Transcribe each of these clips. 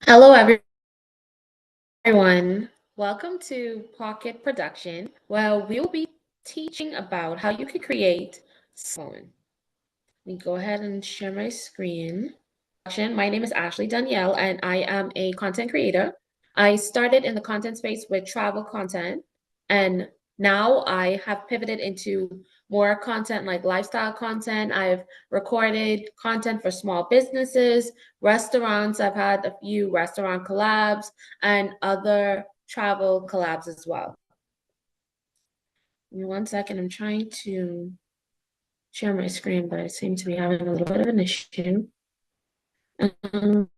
Hello, everyone. Welcome to Pocket Production, where we will be teaching about how you can create phone. Let me go ahead and share my screen. My name is Ashley Danielle, and I am a content creator. I started in the content space with travel content, and now I have pivoted into more content like lifestyle content. I've recorded content for small businesses, restaurants. I've had a few restaurant collabs and other travel collabs as well. Give me 1 second. I'm trying to share my screen, but I seem to be having a little bit of an issue. Um,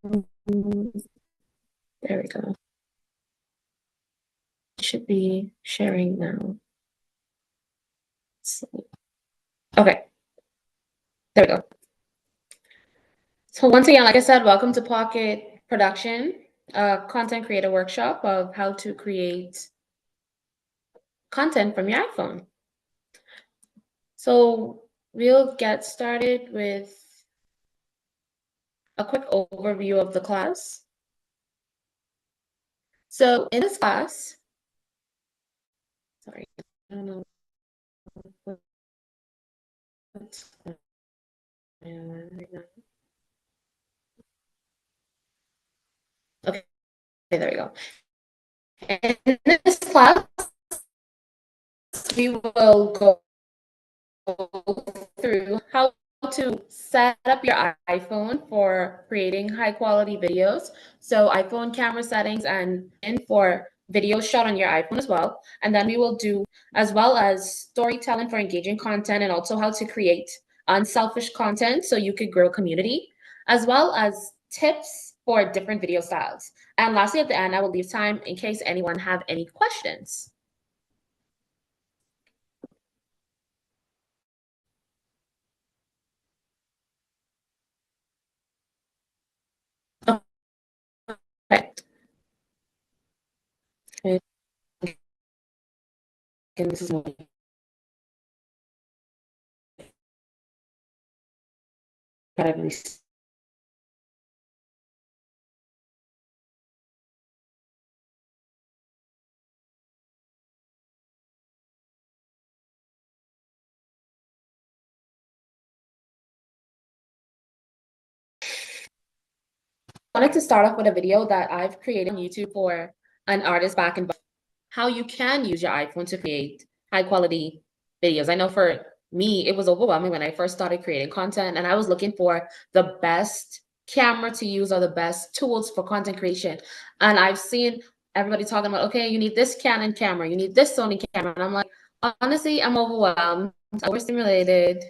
there we go. Should be sharing now. Okay, there we go. So once again, like I said, welcome to Pocket Production, a content creator workshop of how to create content from your iPhone. So we'll get started with a quick overview of the class. So in this class, sorry, I don't know what's going on right now. Okay, there we go. In this class, we will go through how to set up your iPhone for creating high quality videos. So iPhone camera settings and for videos shot on your iPhone as well. And then we will do as well as storytelling for engaging content and also how to create unselfish content so you could grow community, as well as tips for different video styles. And lastly, at the end, I will leave time in case anyone have any questions. Okay. And this is incredibly wanted to start off with a video that I've created on YouTube for an artist back in how you can use your iPhone to create high quality videos. I know for me, it was overwhelming when I first started creating content and I was looking for the best camera to use or the best tools for content creation. And I've seen everybody talking about, okay, you need this Canon camera, you need this Sony camera. And I'm like, honestly, I'm overwhelmed, overstimulated.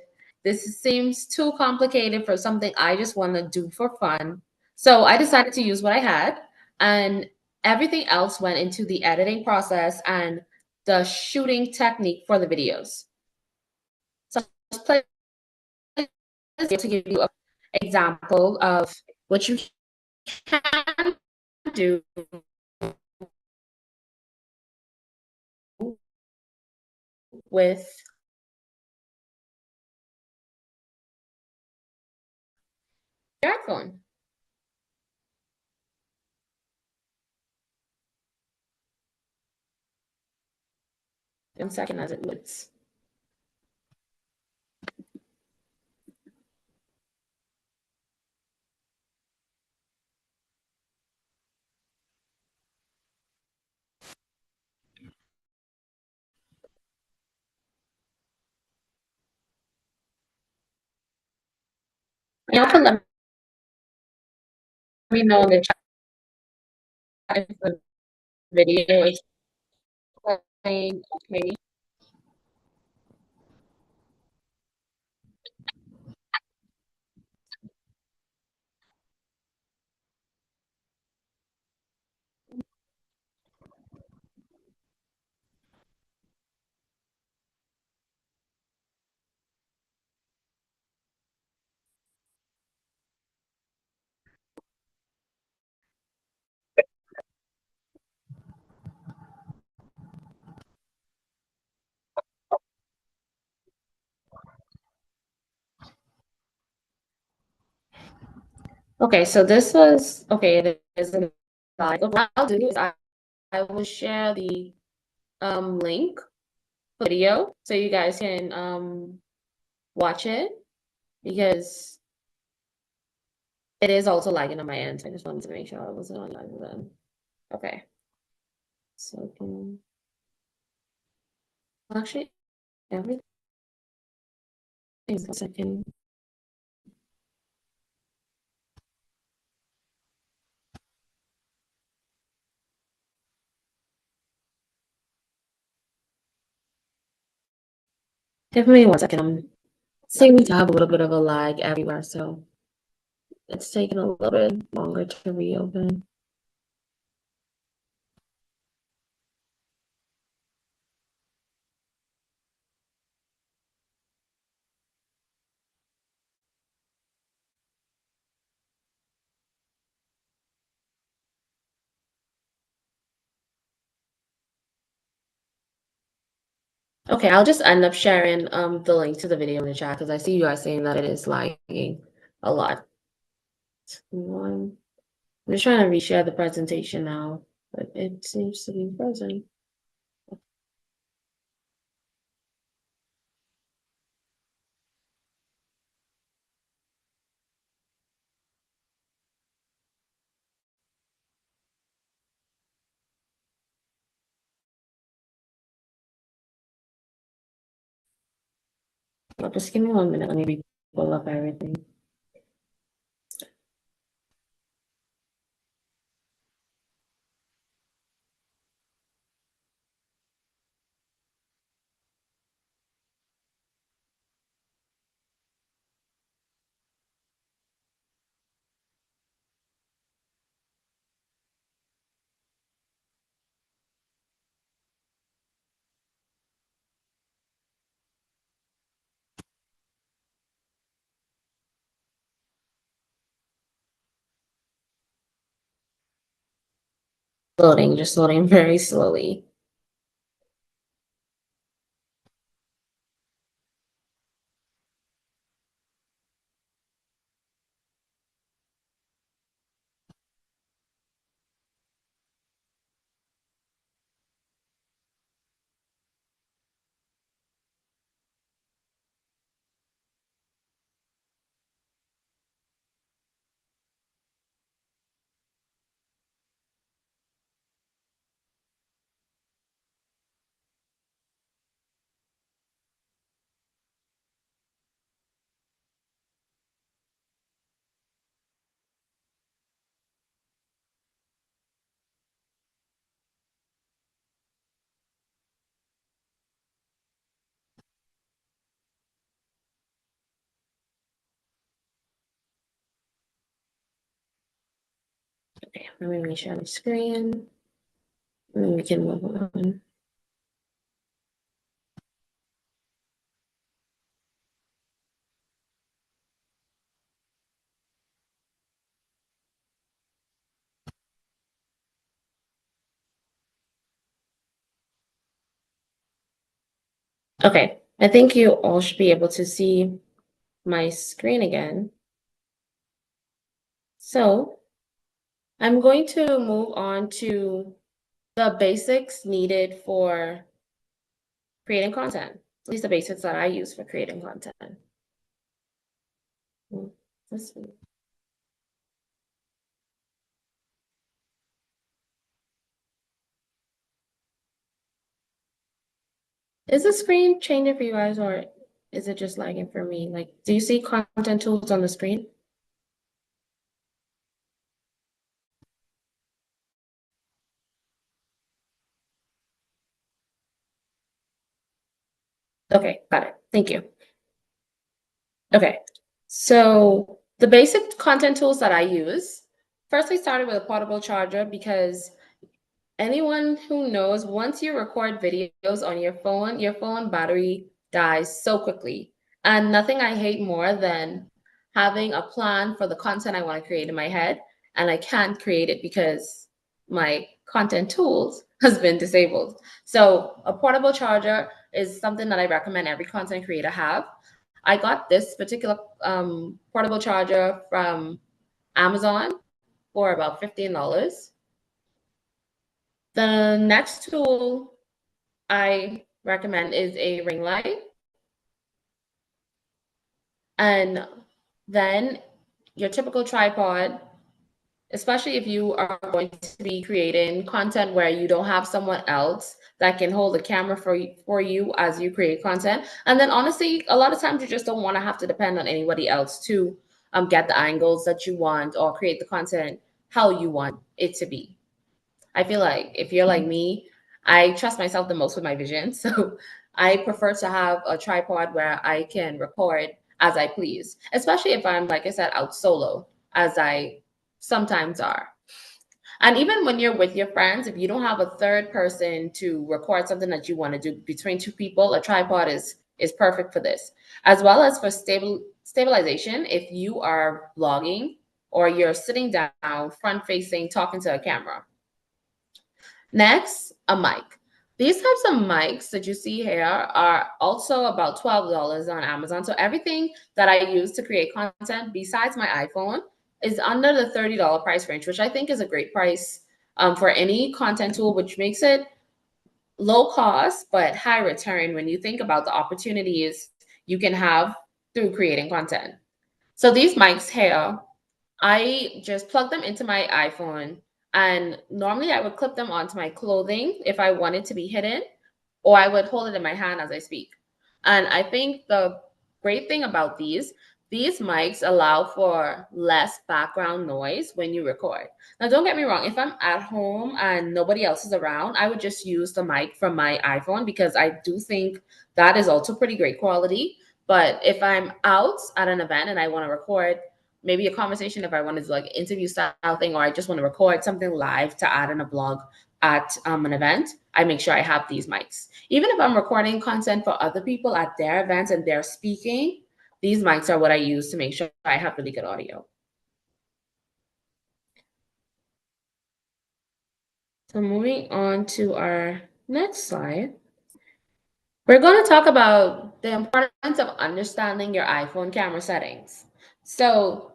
This seems too complicated for something I just want to do for fun. So I decided to use what I had, and everything else went into the editing process and the shooting technique for the videos. So let's play this to give you an example of what you can do with your iPhone. 1 second as it loads. You also let me know in the chat if the video is playing okay. Okay, so this was, okay, it is a live. What I'll do is I will share the link for the video so you guys can watch it because it is also lagging on my end. So I just wanted to make sure I wasn't on live then. Okay. So actually everything is a second. Give me 1 second. I'm seeming to have a little bit of a lag everywhere, so it's taking a little bit longer to reopen. Okay, I'll just end up sharing the link to the video in the chat because I see you guys saying that it is lagging a lot. I'm just trying to reshare the presentation now, but it seems to be frozen. Just give me 1 minute. Let me pull up everything. Loading, just loading very slowly. Okay, let me reshare my screen. And then we can move on. Okay, I think you all should be able to see my screen again. So I'm going to move on to the basics needed for creating content, at least the basics that I use for creating content. Let's see. Is the screen changing for you guys or is it just lagging for me? Like, do you see content tools on the screen? Okay, got it. Thank you. Okay, so the basic content tools that I use, first we started with a portable charger because anyone who knows, once you record videos on your phone battery dies so quickly. And nothing I hate more than having a plan for the content I want to create in my head, and I can't create it because my content tools has been disabled. So a portable charger is something that I recommend every content creator have. I got this particular portable charger from Amazon for about $15. The next tool I recommend is a ring light. And then your typical tripod, especially if you are going to be creating content where you don't have someone else that can hold the camera for you as you create content. And then honestly, a lot of times you just don't want to have to depend on anybody else to get the angles that you want or create the content how you want it to be. I feel like if you're like me, I trust myself the most with my vision. So I prefer to have a tripod where I can record as I please, especially if I'm, like I said, out solo, as I sometimes are. And even when you're with your friends, if you don't have a third person to record something that you want to do between two people, a tripod is perfect for this. As well as for stabilization, if you are vlogging or you're sitting down, front facing, talking to a camera. Next, a mic. These types of mics that you see here are also about $12 on Amazon. So everything that I use to create content besides my iPhone is under the $30 price range, which I think is a great price for any content tool, which makes it low cost but high return when you think about the opportunities you can have through creating content. So these mics here, I just plug them into my iPhone, and normally I would clip them onto my clothing if I wanted to be hidden, or I would hold it in my hand as I speak. And I think the great thing about these mics allow for less background noise when you record. Now, don't get me wrong, if I'm at home and nobody else is around, I would just use the mic from my iPhone because I do think that is also pretty great quality. But if I'm out at an event and I want to record, maybe a conversation, if I want to do like an interview style thing, or I just want to record something live to add in a blog at an event, I make sure I have these mics. Even if I'm recording content for other people at their events and they're speaking, these mics are what I use to make sure I have really good audio. So moving on to our next slide, we're going to talk about the importance of understanding your iPhone camera settings. So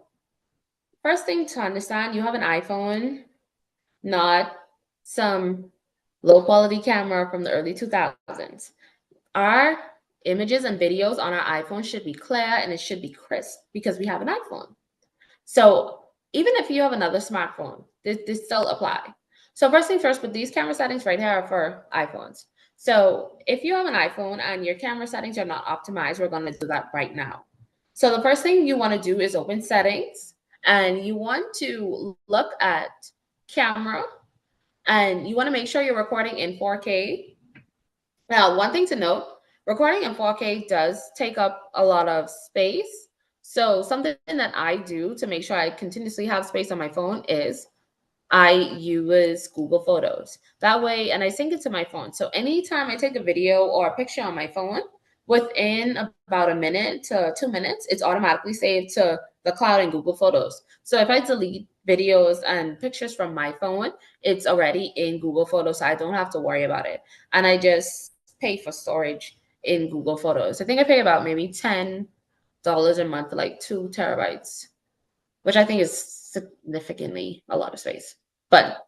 first thing to understand, you have an iPhone, not some low quality camera from the early 2000s. Our images and videos on our iPhone should be clear and it should be crisp because we have an iPhone. So even if you have another smartphone, this still apply. So first thing first, but these camera settings right here are for iPhones. So if you have an iPhone and your camera settings are not optimized, we're going to do that right now. So the first thing you want to do is open settings, and you want to look at camera, and you want to make sure you're recording in 4K. Now, one thing to note, recording in 4K does take up a lot of space. So something that I do to make sure I continuously have space on my phone is I use Google Photos. That way, and I sync it to my phone. So anytime I take a video or a picture on my phone, within about a minute to 2 minutes, it's automatically saved to the cloud in Google Photos. So if I delete videos and pictures from my phone, it's already in Google Photos, so I don't have to worry about it. And I just pay for storage in Google Photos. I think I pay about maybe $10 a month for like 2 terabytes, which I think is significantly a lot of space. But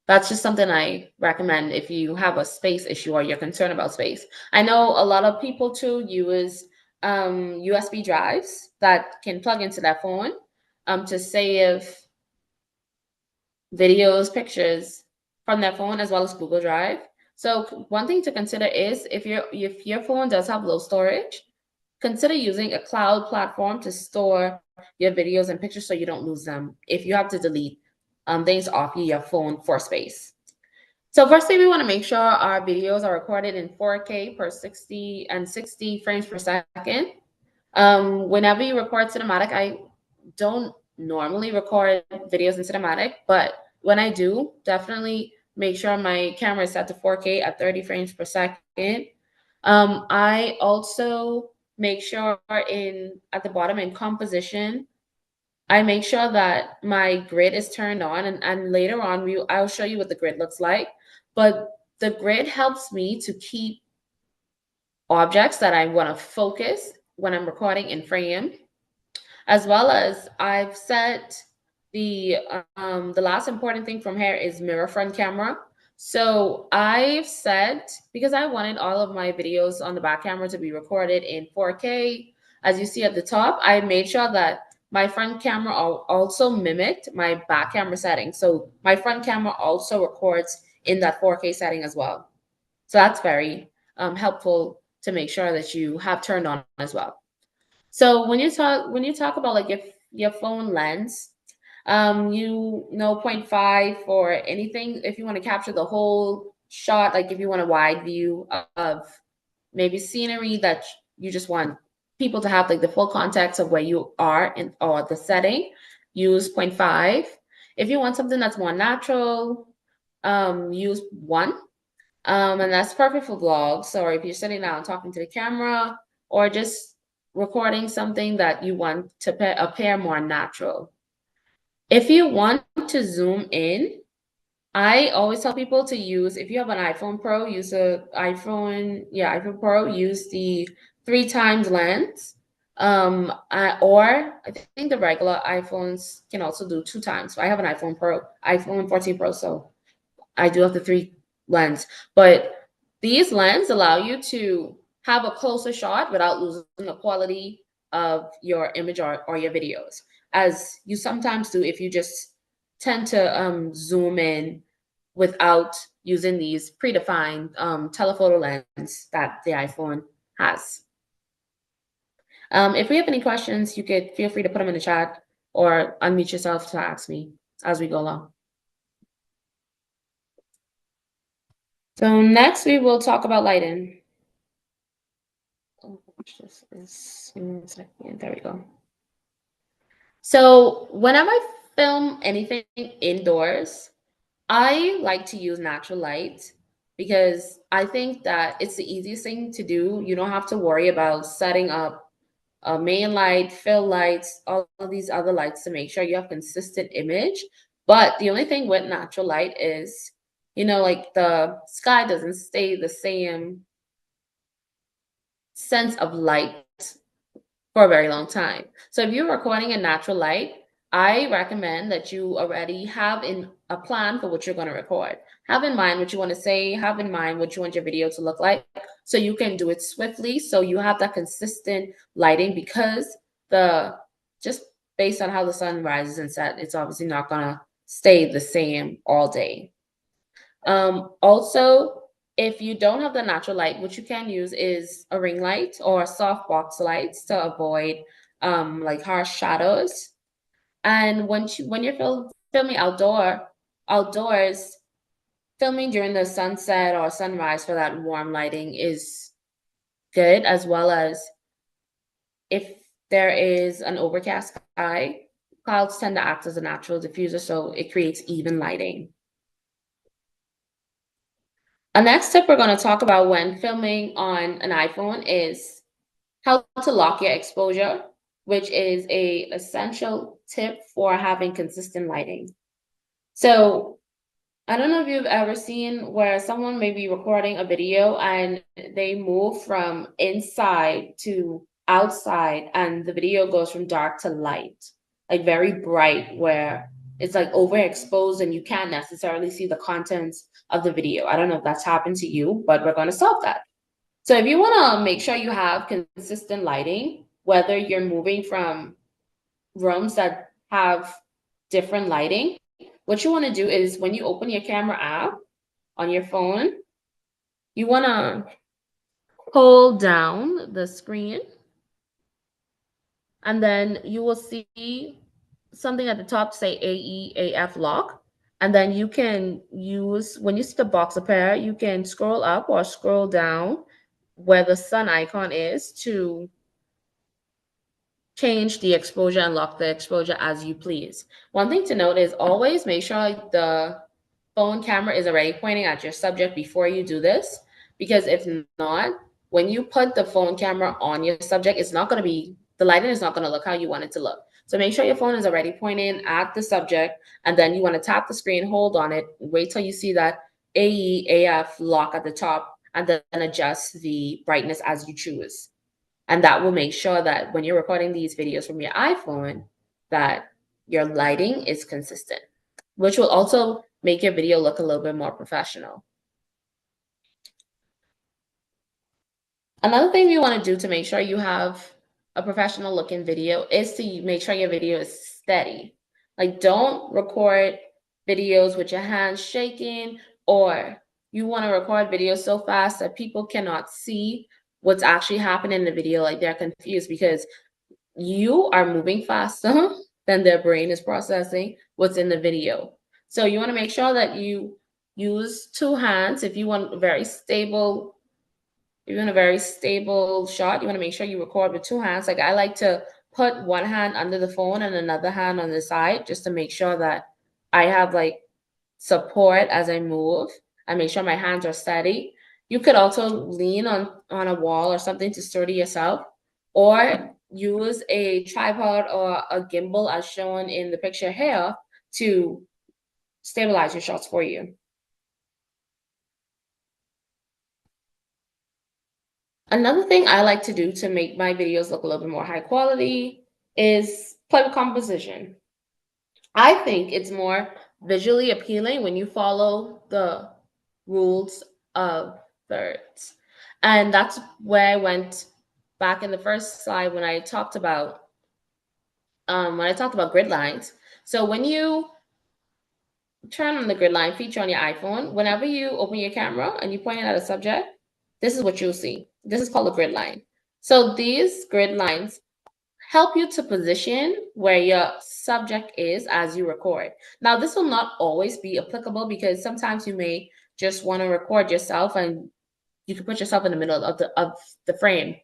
that's just something I recommend if you have a space issue or you're concerned about space. I know a lot of people too use USB drives that can plug into their phone to save videos, pictures from their phone as well as Google Drive. So one thing to consider is if your phone does have low storage, consider using a cloud platform to store your videos and pictures so you don't lose them if you have to delete things off your phone for space. So firstly, we want to make sure our videos are recorded in 4K per 60 frames per second. Whenever you record cinematic, I don't normally record videos in cinematic, but when I do, definitely make sure my camera is set to 4K at 30 frames per second. I also make sure at the bottom in composition, I make sure that my grid is turned on, and later on I'll show you what the grid looks like. But the grid helps me to keep objects that I want to focus when I'm recording in frame, as well as I've set the last important thing from here is mirror front camera. So I've set, because I wanted all of my videos on the back camera to be recorded in 4K. As you see at the top, I made sure that my front camera also mimicked my back camera setting. So my front camera also records in that 4K setting as well. So that's very helpful to make sure that you have turned on as well. So when you talk about like your phone lens, you know 0.5 for anything if you want to capture the whole shot, like if you want a wide view of maybe scenery that you just want people to have like the full context of where you are in or the setting, use 0.5. If you want something that's more natural, use 1. And that's perfect for vlogs, or if you're sitting down talking to the camera, or just recording something that you want to appear more natural. If you want to zoom in, I always tell people to use, if you have an iPhone Pro, use iPhone Pro, use the 3 times lens. Or I think the regular iPhones can also do 2 times. So I have an iPhone 14 Pro, so I do have the 3 lens, but these lenses allow you to have a closer shot without losing the quality of your image or your videos, as you sometimes do if you just tend to zoom in without using these predefined telephoto lens that the iPhone has. If we have any questions, you could feel free to put them in the chat or unmute yourself to ask me as we go along. So next we will talk about lighting. Oh, this is, there we go. So whenever I film anything indoors, I like to use natural light because I think that it's the easiest thing to do. You don't have to worry about setting up a main light, fill lights, all of these other lights to make sure you have consistent image. But the only thing with natural light is, like the sky doesn't stay the same sense of light for a very long time. So if you're recording in natural light, I recommend that you already have in a plan for what you're going to record. Have in mind what you want to say, have in mind what you want your video to look like, so you can do it swiftly, so you have that consistent lighting, because just based on how the sun rises and sets, it's obviously not going to stay the same all day. Also, if you don't have the natural light, what you can use is a ring light or soft box lights to avoid like harsh shadows. And when you're filming outdoors, filming during the sunset or sunrise for that warm lighting is good, as well as if there is an overcast sky, clouds tend to act as a natural diffuser, so it creates even lighting. The next tip we're going to talk about when filming on an iPhone is how to lock your exposure, which is a essential tip for having consistent lighting. So I don't know if you've ever seen where someone may be recording a video and they move from inside to outside and the video goes from dark to light, like very bright, where it's like overexposed and you can't necessarily see the contents of the video. I don't know if that's happened to you, but we're going to solve that. So if you want to make sure you have consistent lighting, whether you're moving from rooms that have different lighting, what you want to do is when you open your camera app on your phone, you want to hold down the screen, and then you will see something at the top say AEAF lock. And then you can use, when you see the box appear, you can scroll up or scroll down where the sun icon is to change the exposure and lock the exposure as you please. One thing to note is always make sure the phone camera is already pointing at your subject before you do this, because if not, when you put the phone camera on your subject, the lighting is not going to look how you want it to look. So make sure your phone is already pointing at the subject, and then you want to tap the screen, hold on it, wait till you see that AEAF lock at the top, and then adjust the brightness as you choose. And that will make sure that when you're recording these videos from your iPhone, that your lighting is consistent, which will also make your video look a little bit more professional. Another thing you want to do to make sure you have a professional looking video is to make sure your video is steady. Like, don't record videos with your hands shaking, or you want to record videos so fast that people cannot see what's actually happening in the video. Like, they're confused because you are moving faster than their brain is processing what's in the video. So you want to make sure that you use two hands. If you want a very stable shot, you want to make sure you record with two hands. Like, I like to put one hand under the phone and another hand on the side just to make sure that I have like support as I move. I make sure my hands are steady. You could also lean on a wall or something to sturdy yourself, or use a tripod or a gimbal as shown in the picture here to stabilize your shots for you. Another thing I like to do to make my videos look a little bit more high quality is play with composition. I think it's more visually appealing when you follow the rules of thirds. And that's where I went back in the first slide when I talked about grid lines. So when you turn on the grid line feature on your iPhone, whenever you open your camera and you point it at a subject, this is what you'll see. This is called a grid line. So these grid lines help you to position where your subject is as you record. Now, this will not always be applicable because sometimes you may just want to record yourself and you can put yourself in the middle of the frame.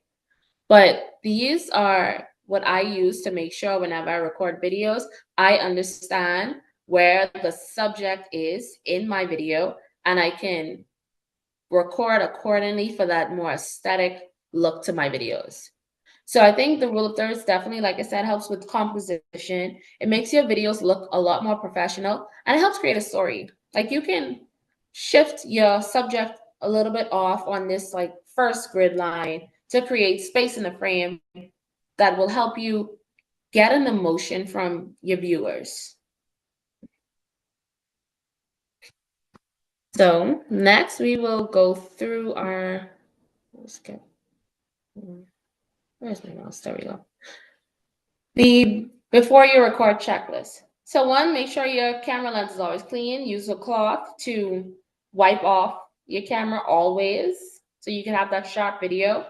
But these are what I use to make sure whenever I record videos, I understand where the subject is in my video and I can record accordingly for that more aesthetic look to my videos. So I think the rule of thirds definitely, like I said, helps with composition. It makes your videos look a lot more professional and it helps create a story. Like, you can shift your subject a little bit off on this like first grid line to create space in the frame that will help you get an emotion from your viewers. So next we will go through our, let's get, where's my mouse? There we go. The before you record checklist. So one, make sure your camera lens is always clean. Use a cloth to wipe off your camera always so you can have that sharp video.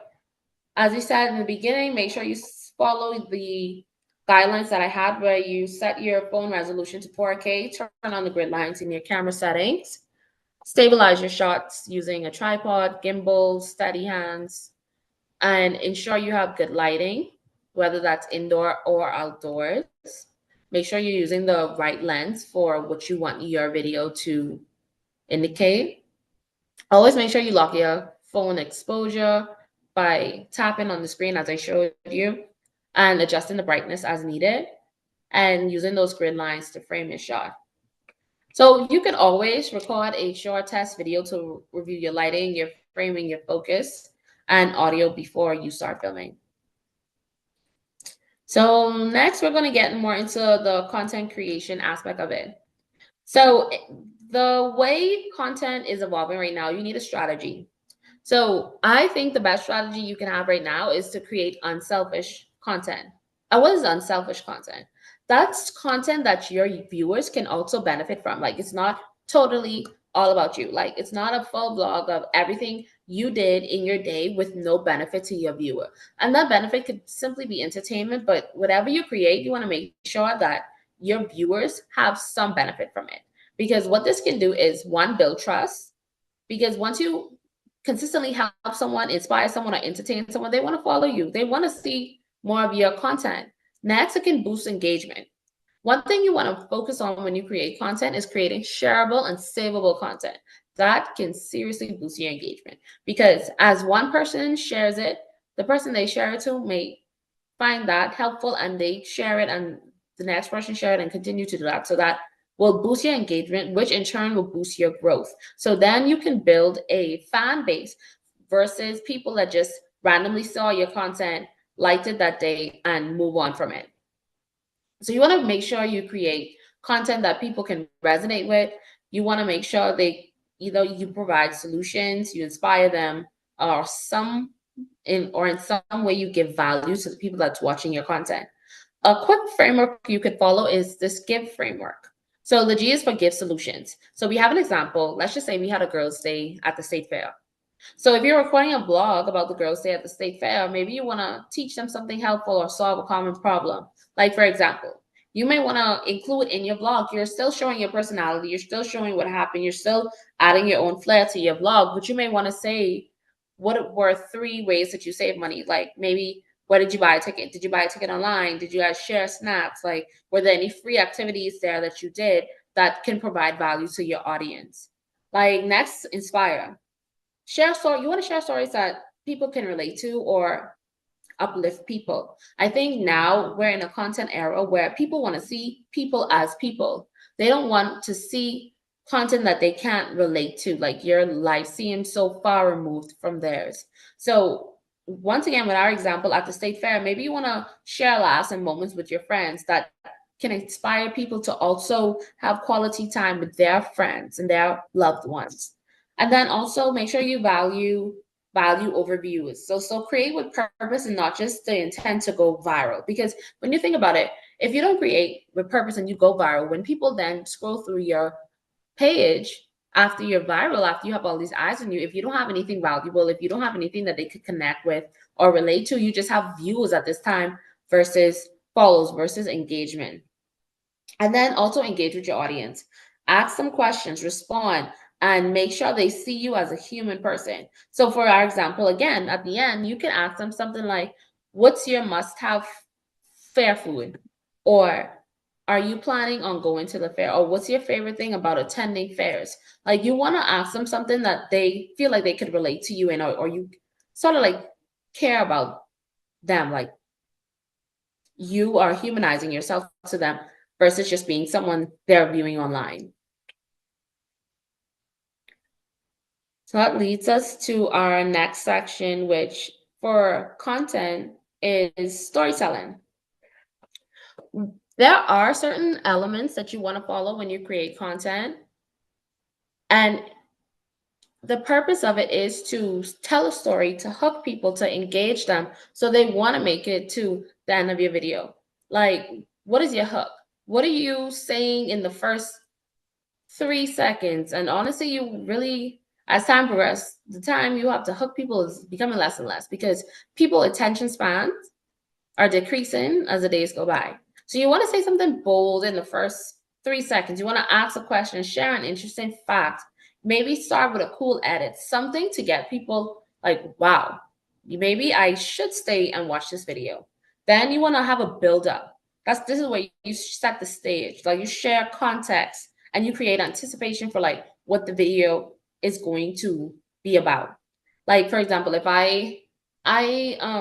As we said in the beginning, make sure you follow the guidelines that I had where you set your phone resolution to 4K, turn on the grid lines in your camera settings, stabilize your shots using a tripod, gimbal, steady hands, and ensure you have good lighting, whether that's indoor or outdoors. Make sure you're using the right lens for what you want your video to indicate. Always make sure you lock your phone exposure by tapping on the screen as I showed you and adjusting the brightness as needed and using those grid lines to frame your shot. So you can always record a short test video to review your lighting, your framing, your focus, and audio before you start filming. So next, we're going to get more into the content creation aspect of it. So the way content is evolving right now, you need a strategy. So I think the best strategy you can have right now is to create unselfish content. And what is unselfish content? That's content that your viewers can also benefit from. Like, it's not totally all about you. Like, it's not a full vlog of everything you did in your day with no benefit to your viewer. And that benefit could simply be entertainment, but whatever you create, you want to make sure that your viewers have some benefit from it. Because what this can do is, one, build trust. Because once you consistently help someone, inspire someone, or entertain someone, they want to follow you. They want to see more of your content. Next, it can boost engagement. One thing you want to focus on when you create content is creating shareable and savable content. That can seriously boost your engagement because as one person shares it, the person they share it to may find that helpful and they share it, and the next person share it and continue to do that. So that will boost your engagement, which in turn will boost your growth. So then you can build a fan base versus people that just randomly saw your content, liked it that day, and move on from it. So you want to make sure you create content that people can resonate with. You want to make sure they either you provide solutions, you inspire them, or in some way you give value to the people that's watching your content. A quick framework you could follow is this GIVE framework. So the G is for give solutions. So we have an example. Let's just say we had a girls' day at the state fair. So if you're recording a blog about the girls' day at the state fair, maybe you want to teach them something helpful or solve a common problem. Like, for example, you may want to include in your blog, you're still showing your personality, you're still showing what happened, you're still adding your own flair to your blog, but you may want to say, what were 3 ways that you save money? Like, maybe, where did you buy a ticket? Did you buy a ticket online? Did you guys share snacks? Like, were there any free activities there that you did that can provide value to your audience? Like, next, inspire. Share story. You want to share stories that people can relate to or uplift people. I think now we're in a content era where people want to see people as people. They don't want to see content that they can't relate to, like your life seems so far removed from theirs. So once again, with our example at the state fair, maybe you want to share laughs and moments with your friends that can inspire people to also have quality time with their friends and their loved ones. And then also make sure you value overviews. So create with purpose and not just the intent to go viral. Because when you think about it, if you don't create with purpose and you go viral, when people then scroll through your page after you're viral, after you have all these eyes on you, if you don't have anything valuable, if you don't have anything that they could connect with or relate to, you just have views at this time versus follows versus engagement. And then also engage with your audience. Ask some questions, respond, and make sure they see you as a human person. So, for our example, again, at the end, you can ask them something like, what's your must have fair food? Or are you planning on going to the fair? Or what's your favorite thing about attending fairs? Like, you want to ask them something that they feel like they could relate to you in, or you sort of like care about them. Like, you are humanizing yourself to them versus just being someone they're viewing online. So that leads us to our next section, which for content is storytelling. There are certain elements that you want to follow when you create content. And the purpose of it is to tell a story, to hook people, to engage them so they want to make it to the end of your video. Like, what is your hook? What are you saying in the first 3 seconds? And honestly, you really, as time progresses, the time you have to hook people is becoming less and less because people attention spans are decreasing as the days go by. So you want to say something bold in the first 3 seconds. You want to ask a question, share an interesting fact, maybe start with a cool edit, something to get people like, wow, maybe I should stay and watch this video. Then you want to have a build up. This is where you set the stage, like you share context and you create anticipation for like what the video is going to be about. Like, for example, if I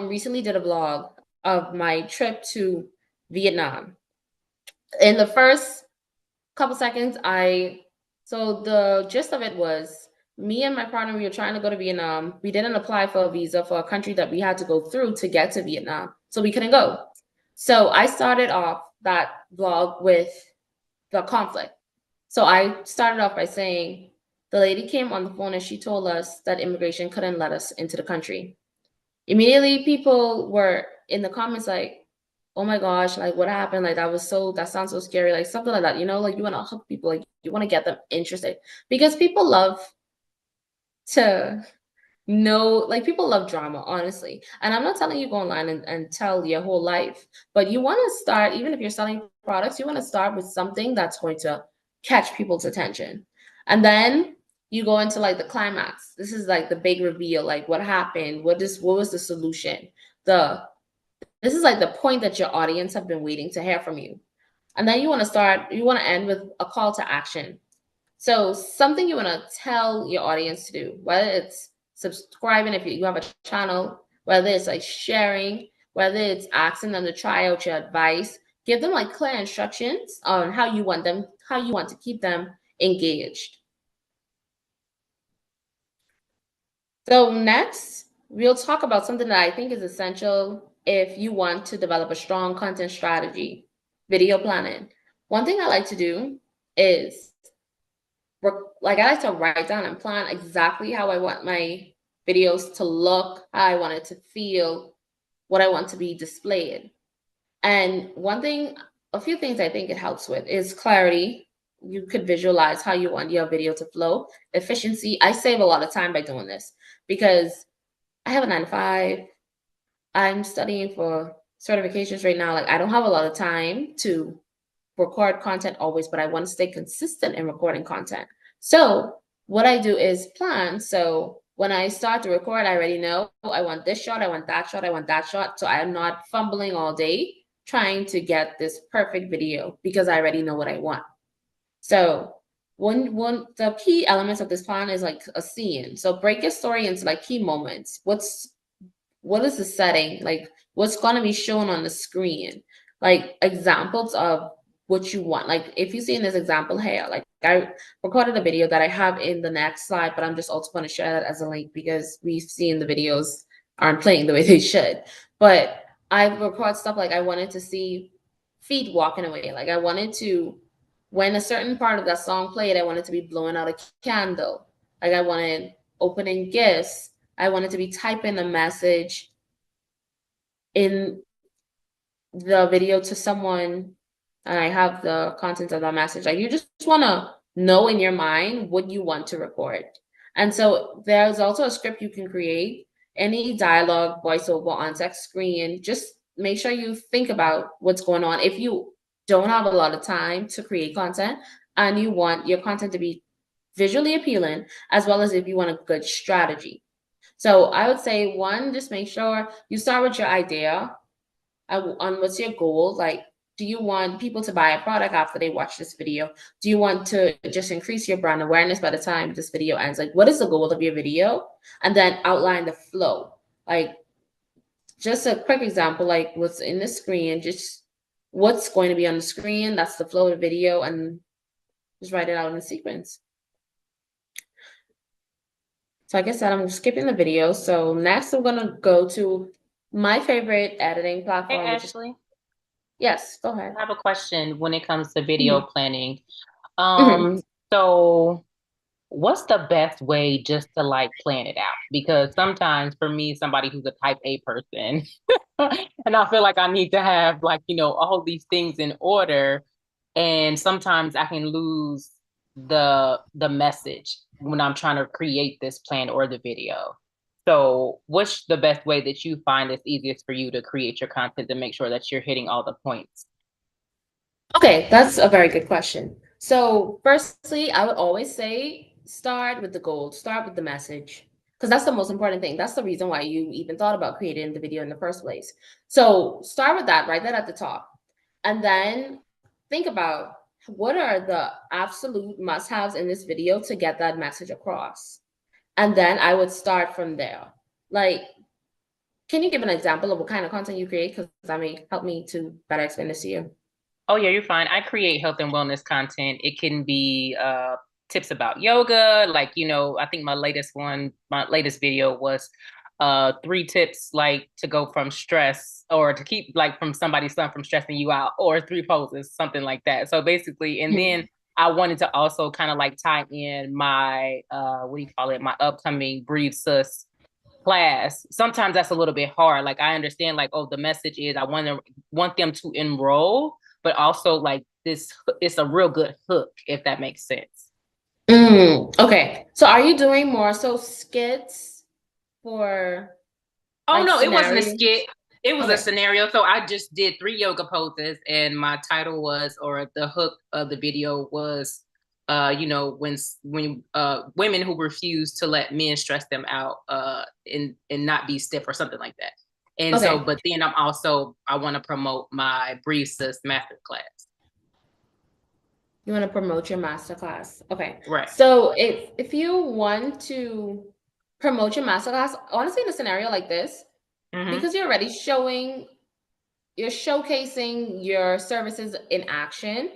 recently did a vlog of my trip to Vietnam. In the first couple seconds, so the gist of it was me and my partner, we were trying to go to Vietnam. We didn't apply for a visa for a country that we had to go through to get to Vietnam. So we couldn't go. So I started off that vlog with the conflict. So I started off by saying, the lady came on the phone and she told us that immigration couldn't let us into the country. Immediately, people were in the comments like, oh my gosh, like what happened? Like that sounds so scary, like something like that, like you want to hook people, like you want to get them interested because people love to know, like people love drama, honestly. And I'm not telling you go online and tell your whole life, but you want to start, even if you're selling products, you want to start with something that's going to catch people's attention. And then you go into like the climax. This is like the big reveal, like what happened, what was the solution? This is like the point that your audience have been waiting to hear from you. And then you want to end with a call to action. So something you want to tell your audience to do, whether it's subscribing if you have a channel, whether it's like sharing, whether it's asking them to try out your advice, give them like clear instructions on how you want to keep them engaged. So next, we'll talk about something that I think is essential if you want to develop a strong content strategy. video planning, one thing I like to do is like I like to write down and plan exactly how I want my videos to look, how I want it to feel, what I want to be displayed. And a few things I think it helps with is clarity. You could visualize how you want your video to flow. Efficiency. I save a lot of time by doing this because I have a 9 to 5. I'm studying for certifications right now. Like I don't have a lot of time to record content always, but I want to stay consistent in recording content. So what I do is plan. So when I start to record, I already know I want this shot, I want that shot, I want that shot. So I'm not fumbling all day trying to get this perfect video because I already know what I want. So one the key elements of this plan is like a scene. So break your story into like key moments. What is the setting? Like what's gonna be shown on the screen? Like examples of what you want. Like if you see in this example here, like I recorded a video that I have in the next slide, but I'm just also going to share that as a link because we've seen the videos aren't playing the way they should. But I record stuff like I wanted to see feet walking away. Like I wanted to, when a certain part of that song played, I wanted to be blowing out a candle. Like I wanted opening gifts. I wanted to be typing a message in the video to someone, and I have the content of that message. Like you just want to know in your mind what you want to record. And so there's also a script you can create. Any dialogue, voiceover on text screen, just make sure you think about what's going on. If you don't have a lot of time to create content and you want your content to be visually appealing, as well as if you want a good strategy. So I would say one, just make sure you start with your idea on what's your goal. Like, do you want people to buy a product after they watch this video? Do you want to just increase your brand awareness by the time this video ends? Like, what is the goal of your video? And then outline the flow. Like, just a quick example, like what's in the screen, just what's going to be on the screen. That's the flow of the video, and just write it out in a sequence. So like I said, I'm skipping the video. So next I'm gonna go to my favorite editing Hey, platform, which is, Ashley, yes, go ahead. I have a question when it comes to video Mhm. planning. Mhm. So what's the best way just to like plan it out? Because sometimes for me, somebody who's a type A person, and I feel like I need to have like, all these things in order. And sometimes I can lose the message when I'm trying to create this plan or the video. So what's the best way that you find is easiest for you to create your content to make sure that you're hitting all the points? Okay, that's a very good question. So, firstly, I would always say start with the goal, start with the message, because that's the most important thing. That's the reason why you even thought about creating the video in the first place. So, start with that, write that at the top. And then think about what are the absolute must-haves in this video to get that message across. And then I would start from there. Like, can you give an example of what kind of content you create? Because that may help me to better explain this to you. Oh yeah, you're fine. I create health and wellness content. It can be tips about yoga, like I think my latest video was 3 tips like to go from stress or to keep like from somebody's son from stressing you out, or 3 poses, something like that. So basically, and then I wanted to also kind of like tie in my what do you call it, my upcoming Breathe Sus class. Sometimes that's a little bit hard. Like I understand like, oh, the message is I want them to enroll, but also like this, it's a real good hook, if that makes sense. Okay. So are you doing more so skits for Oh like no, it wasn't a skit. scenarios? It was a Okay. scenario. So I just did 3 yoga poses, and my title was, or the hook of the video was, when women who refuse to let men stress them out, and not be stiff or something like that. And so, Okay. but then I want to promote my Breathe Sis master class. You want to promote your masterclass. Okay. Right. So if you want to promote your masterclass, honestly, in a scenario like this, Mm-hmm. because you're already you're showcasing your services in action,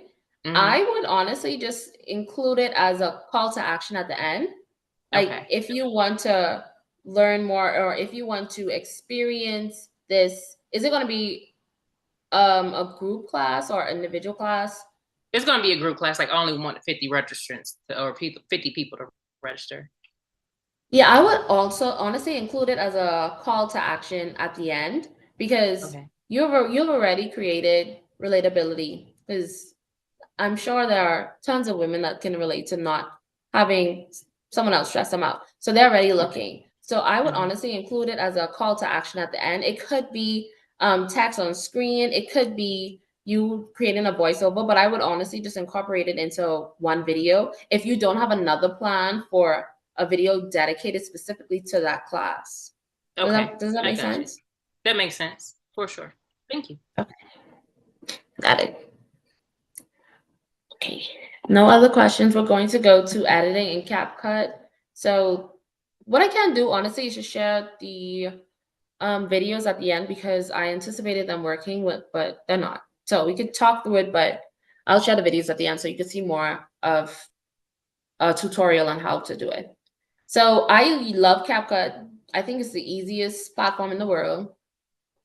Mm-hmm. I would honestly just include it as a call to action at the end. Like Okay. if you want to learn more or if you want to experience this, is it going to be a group class or individual class? It's going to be a group class. Like I only want 50 registrants or 50 people to register. Yeah, I would also honestly include it as a call to action at the end because Okay. you've already created relatability because I'm sure there are tons of women that can relate to not having someone else stress them out. So they're already looking. So I would honestly include it as a call to action at the end. It could be text on screen. It could be you creating a voiceover, but I would honestly just incorporate it into one video. If you don't have another plan for a video dedicated specifically to that class. Okay. Does that I make got you. sense? That makes sense for sure. Thank you. Okay, got it. Okay, no other questions. We're going to go to editing in CapCut. So what I can do, honestly, is just share the videos at the end because I anticipated them working with, but they're not. So we could talk through it, but I'll share the videos at the end so you can see more of a tutorial on how to do it. So I love CapCut. I think it's the easiest platform in the world,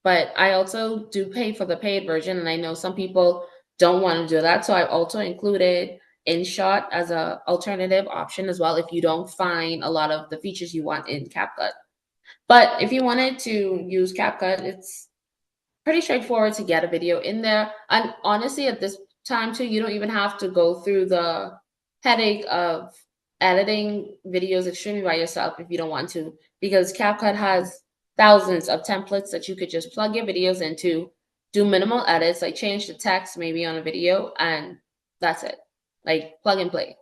but I also do pay for the paid version, and I know some people don't want to do that. So I also included InShot as a alternative option as well if you don't find a lot of the features you want in CapCut. But if you wanted to use CapCut, it's pretty straightforward to get a video in there. And honestly, at this time too, you don't even have to go through the headache of editing videos extremely by yourself if you don't want to, because CapCut has thousands of templates that you could just plug your videos into, do minimal edits, like change the text maybe on a video, and that's it. Like plug and play.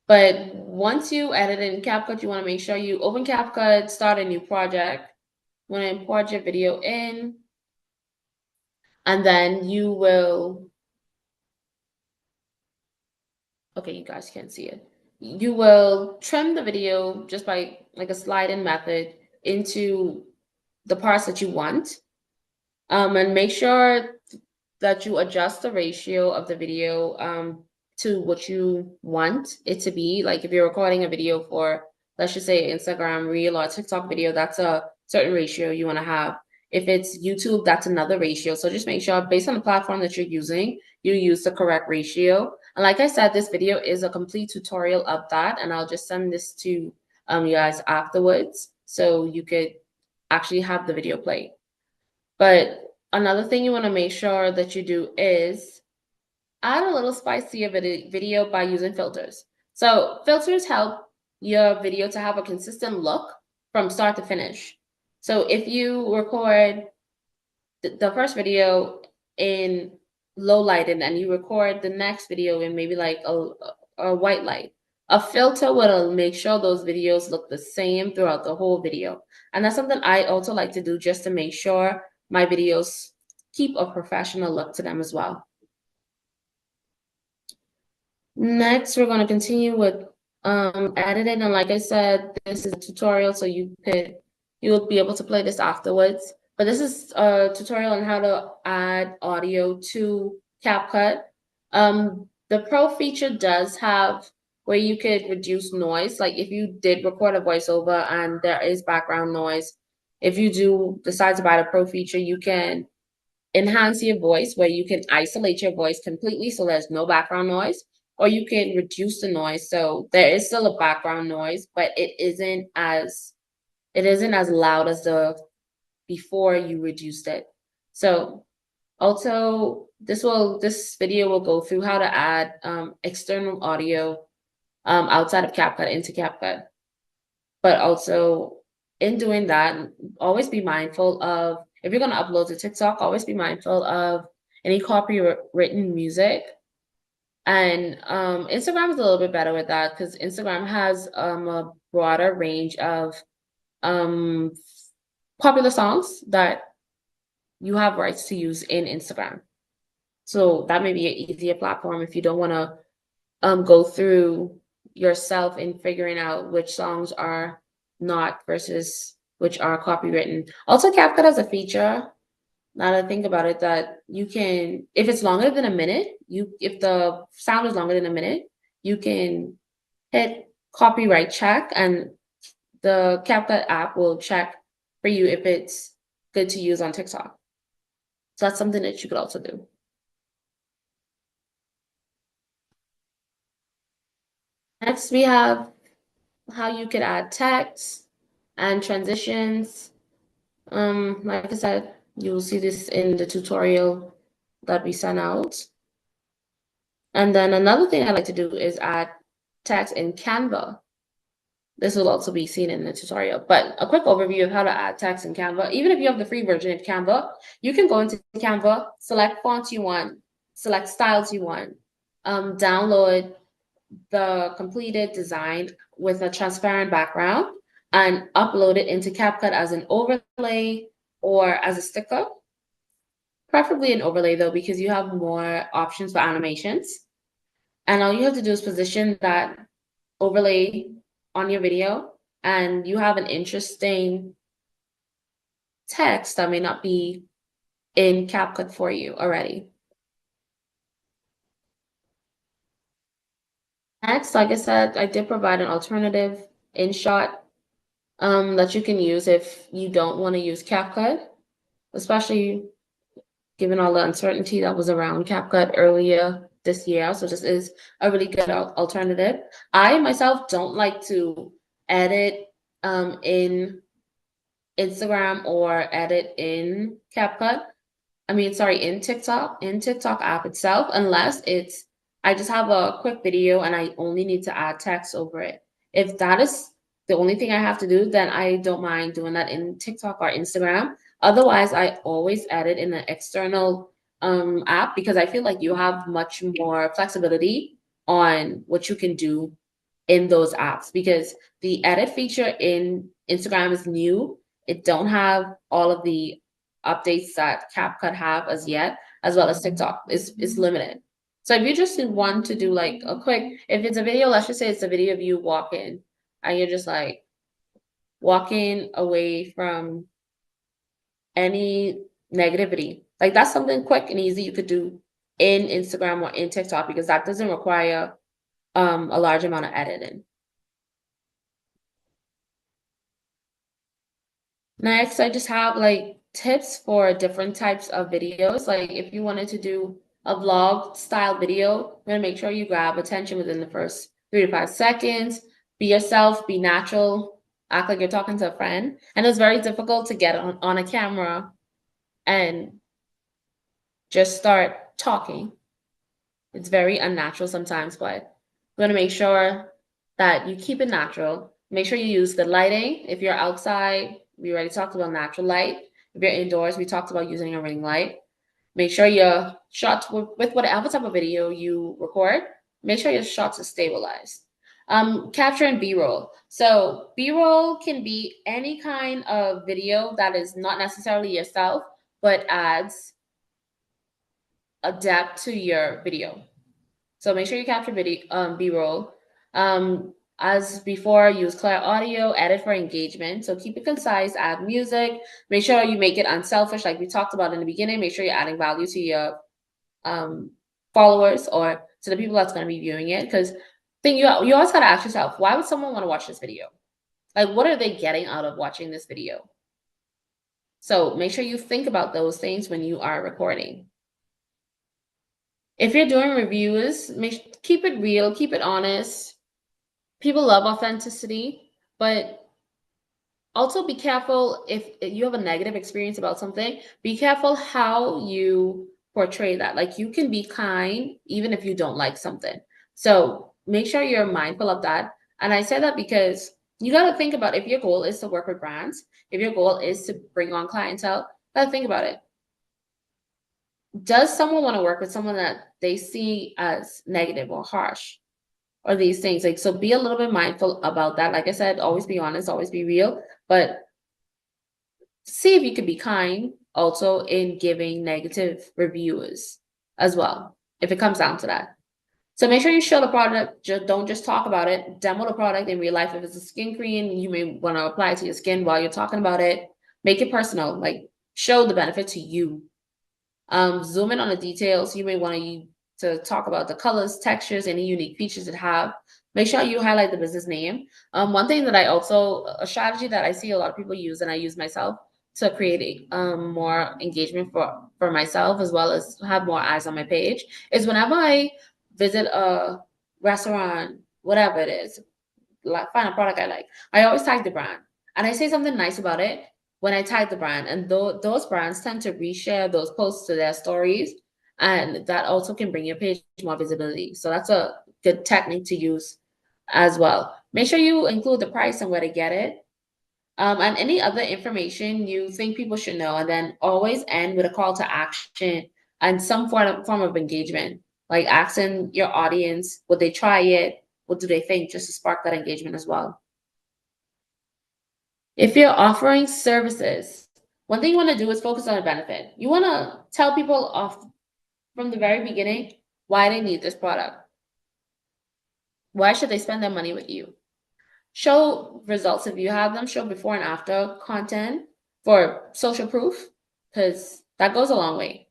But once you edit in CapCut, you want to make sure you open CapCut, start a new project. You want to import your video in, and then you will, okay, you guys can't see it. You will trim the video just by like a slide in method into the parts that you want. And make sure that you adjust the ratio of the video to what you want it to be. Like if you're recording a video for, let's just say, Instagram Reel or TikTok video, that's a certain ratio you want to have. If it's YouTube, that's another ratio. So just make sure based on the platform that you're using, you use the correct ratio. And like I said, this video is a complete tutorial of that. And I'll just send this to you guys afterwards so you could actually have the video play. But another thing you want to make sure that you do is add a little spicier video by using filters. So filters help your video to have a consistent look from start to finish. So if you record the first video in low lighting and you record the next video in maybe like a white light, a filter will make sure those videos look the same throughout the whole video. And that's something I also like to do just to make sure my videos keep a professional look to them as well. Next, we're going to continue with editing. And like I said, this is a tutorial, so you'll be able to play this afterwards. But this is a tutorial on how to add audio to CapCut. The Pro feature does have where you could reduce noise. Like if you did record a voiceover and there is background noise, if you do decide to buy the Pro feature, you can enhance your voice where you can isolate your voice completely so there's no background noise, or you can reduce the noise so there is still a background noise, but it isn't as loud as the before you reduced it. So also this video will go through how to add external audio outside of CapCut into CapCut. But also in doing that, always be mindful of, if you're going to upload to TikTok, always be mindful of any copywritten music. And Instagram is a little bit better with that because Instagram has a broader range of um, popular songs that you have rights to use in Instagram. So that may be an easier platform if you don't want to go through yourself in figuring out which songs are not versus which are copywritten. Also, CapCut has a feature, now that I think about it, that you can, if it's longer than a minute, if the sound is longer than a minute, you can hit copyright check and the CapCut app will check for you if it's good to use on TikTok. So that's something that you could also do. Next, we have how you could add text and transitions. Like I said, you'll see this in the tutorial that we sent out. And then another thing I like to do is add text in Canva. This will also be seen in the tutorial, but a quick overview of how to add text in Canva. Even if you have the free version of Canva, you can go into Canva, select fonts you want, select styles you want, download the completed design with a transparent background and upload it into CapCut as an overlay or as a sticker. Preferably an overlay though, because you have more options for animations. And all you have to do is position that overlay on your video, and you have an interesting text that may not be in CapCut for you already. Next, like I said, I did provide an alternative InShot that you can use if you don't want to use CapCut, especially given all the uncertainty that was around CapCut earlier this year. So this is a really good alternative. I myself don't like to edit in Instagram or edit in CapCut. In TikTok app itself, unless it's, I just have a quick video and I only need to add text over it. If that is the only thing I have to do, then I don't mind doing that in TikTok or Instagram. Otherwise, I always edit in an external app because I feel like you have much more flexibility on what you can do in those apps, because the edit feature in Instagram is new. It don't have all of the updates that CapCut have as yet, as well as TikTok is limited. So if you just want to do like a quick, if it's a video, let's just say it's a video of you walking and you're just like walking away from any negativity. Like that's something quick and easy you could do in Instagram or in TikTok, because that doesn't require a large amount of editing. Next, I just have like tips for different types of videos. Like if you wanted to do a vlog style video, you're gonna make sure you grab attention within the first 3 to 5 seconds. Be yourself, be natural, act like you're talking to a friend. And it's very difficult to get on a camera and just start talking. It's very unnatural sometimes, but we're gonna make sure that you keep it natural. Make sure you use the lighting. If you're outside, we already talked about natural light. If you're indoors, we talked about using a ring light. Make sure your shots with whatever type of video you record, make sure your shots are stabilized. Capturing B-roll. So B-roll can be any kind of video that is not necessarily yourself, but adds a depth to your video. So make sure you capture video, B-roll. As before, use clear audio, edit for engagement. So keep it concise, add music. Make sure you make it unselfish, like we talked about in the beginning. Make sure you're adding value to your followers or to the people that's going to be viewing it. Because you always got to ask yourself, why would someone want to watch this video? Like, what are they getting out of watching this video? So make sure you think about those things when you are recording. If you're doing reviews, keep it real, keep it honest. People love authenticity, but also be careful if you have a negative experience about something, be careful how you portray that. Like you can be kind even if you don't like something. So make sure you're mindful of that. And I say that because you got to think about, if your goal is to work with brands, if your goal is to bring on clientele, got to think about it. Does someone want to work with someone that they see as negative or harsh? Or these things, like, so be a little bit mindful about that. Like I said, always be honest, always be real, but see if you could be kind also in giving negative reviews as well, if it comes down to that. So make sure you show the product, don't just talk about it. Demo the product in real life. If it's a skin cream, you may want to apply it to your skin while you're talking about it. Make it personal, like show the benefit to you. Zoom in on the details. You may want to talk about the colors, textures, any unique features it have. Make sure you highlight the business name. One thing that a strategy that I see a lot of people use and I use myself, to create more engagement for myself as well as have more eyes on my page is whenever I visit a restaurant, whatever it is, like find a product I like, I always tag the brand and I say something nice about it when I tag the brand, and those brands tend to reshare those posts to their stories, and that also can bring your page more visibility. So that's a good technique to use as well. Make sure you include the price and where to get it, and any other information you think people should know, and then always end with a call to action and some form of engagement, like asking your audience, would they try it? What do they think? Just to spark that engagement as well. If you're offering services, one thing you want to do is focus on a benefit. You want to tell people off from the very beginning why they need this product. Why should they spend their money with you? Show results if you have them, show before and after content for social proof, because that goes a long way.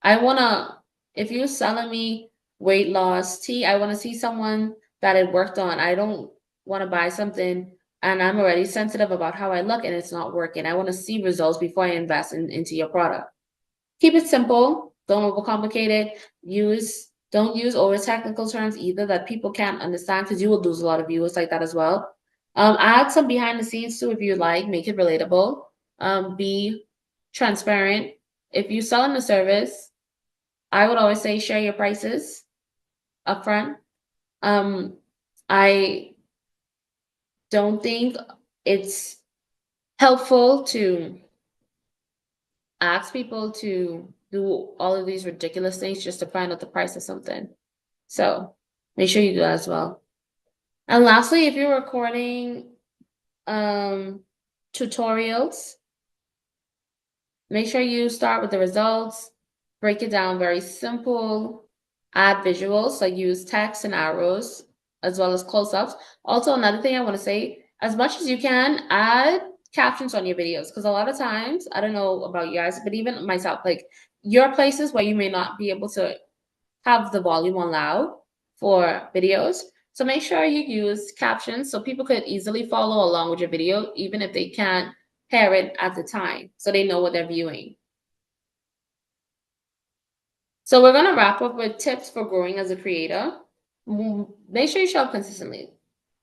I wanna, if you're selling me weight loss tea, I wanna see someone that it worked on. I don't wanna buy something and I'm already sensitive about how I look and it's not working. I wanna see results before I invest into your product. Keep it simple, don't overcomplicate it. Don't use over technical terms either that people can't understand, because you will lose a lot of viewers like that as well. Add some behind the scenes too if you like, make it relatable. Be transparent. If you sell in a service, I would always say share your prices upfront. I don't think it's helpful to ask people to do all of these ridiculous things just to find out the price of something. So make sure you do that as well. And lastly, if you're recording tutorials, make sure you start with the results, break it down very simple, add visuals, like use text and arrows as well as close-ups. Also, another thing I want to say, as much as you can, add captions on your videos, because a lot of times, I don't know about you guys, but even myself, like your places where you may not be able to have the volume on loud for videos. So make sure you use captions so people could easily follow along with your video, even if they can't hear it at the time, so they know what they're viewing. So we're gonna wrap up with tips for growing as a creator. Make sure you show up consistently.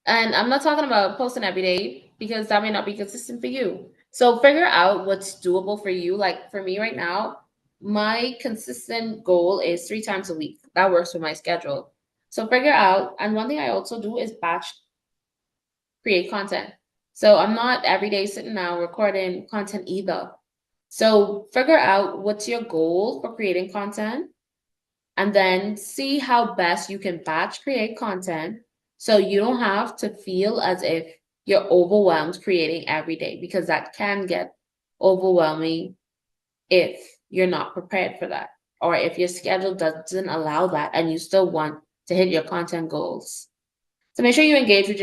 And I'm not talking about posting every day, because that may not be consistent for you. So figure out what's doable for you. Like for me right now, my consistent goal is 3 times a week. That works with my schedule. So figure out, and one thing I also do is batch create content. So I'm not every day sitting down recording content either. So figure out what's your goal for creating content, and then see how best you can batch create content so you don't have to feel as if you're overwhelmed creating every day, because that can get overwhelming if you're not prepared for that, or if your schedule doesn't allow that and you still want to hit your content goals. So make sure you engage with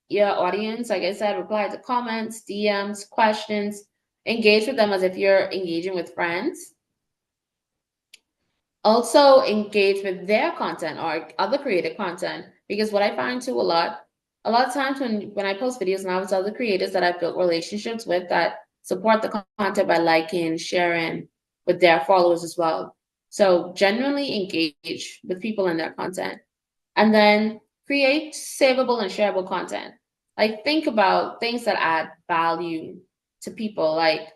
your audience. Like I said, reply to comments, DMs, questions. Engage with them as if you're engaging with friends. Also engage with their content or other creative content, because what I find too a lot of times when I post videos now, it's other creators that I've built relationships with that support the content by liking, sharing with their followers as well. So genuinely engage with people in their content, and then create savable and shareable content. Like think about things that add value to people, like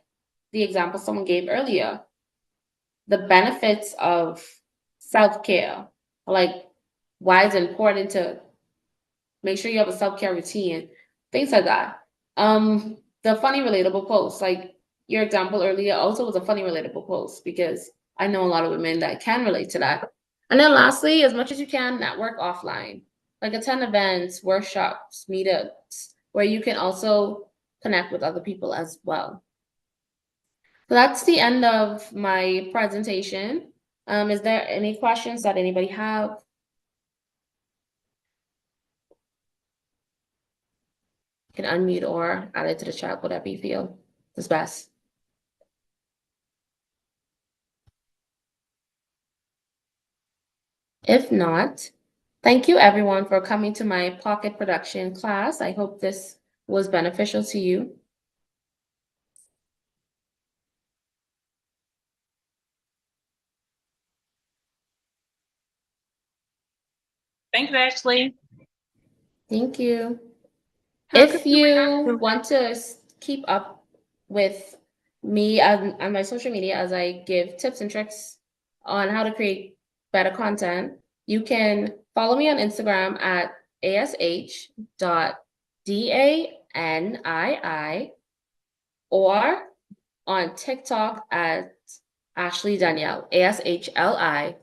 the example someone gave earlier, the benefits of self-care, like why it's important to make sure you have a self-care routine, things like that. The funny relatable post, like your example earlier also was a funny relatable post, because I know a lot of women that can relate to that. And then lastly, as much as you can, network offline, like attend events, workshops, meetups, where you can also connect with other people as well. So that's the end of my presentation. Is there any questions that anybody have? You can unmute or add it to the chat, whatever you feel is best. If not, thank you everyone for coming to my pocket production class. I hope this was beneficial to you. Thanks, Ashley. Thank you. Have a If good day. you want to keep up with me on my social media as I give tips and tricks on how to create better content, you can follow me on Instagram at ash.danii or on TikTok at Ashli Danielle, ASHLI.D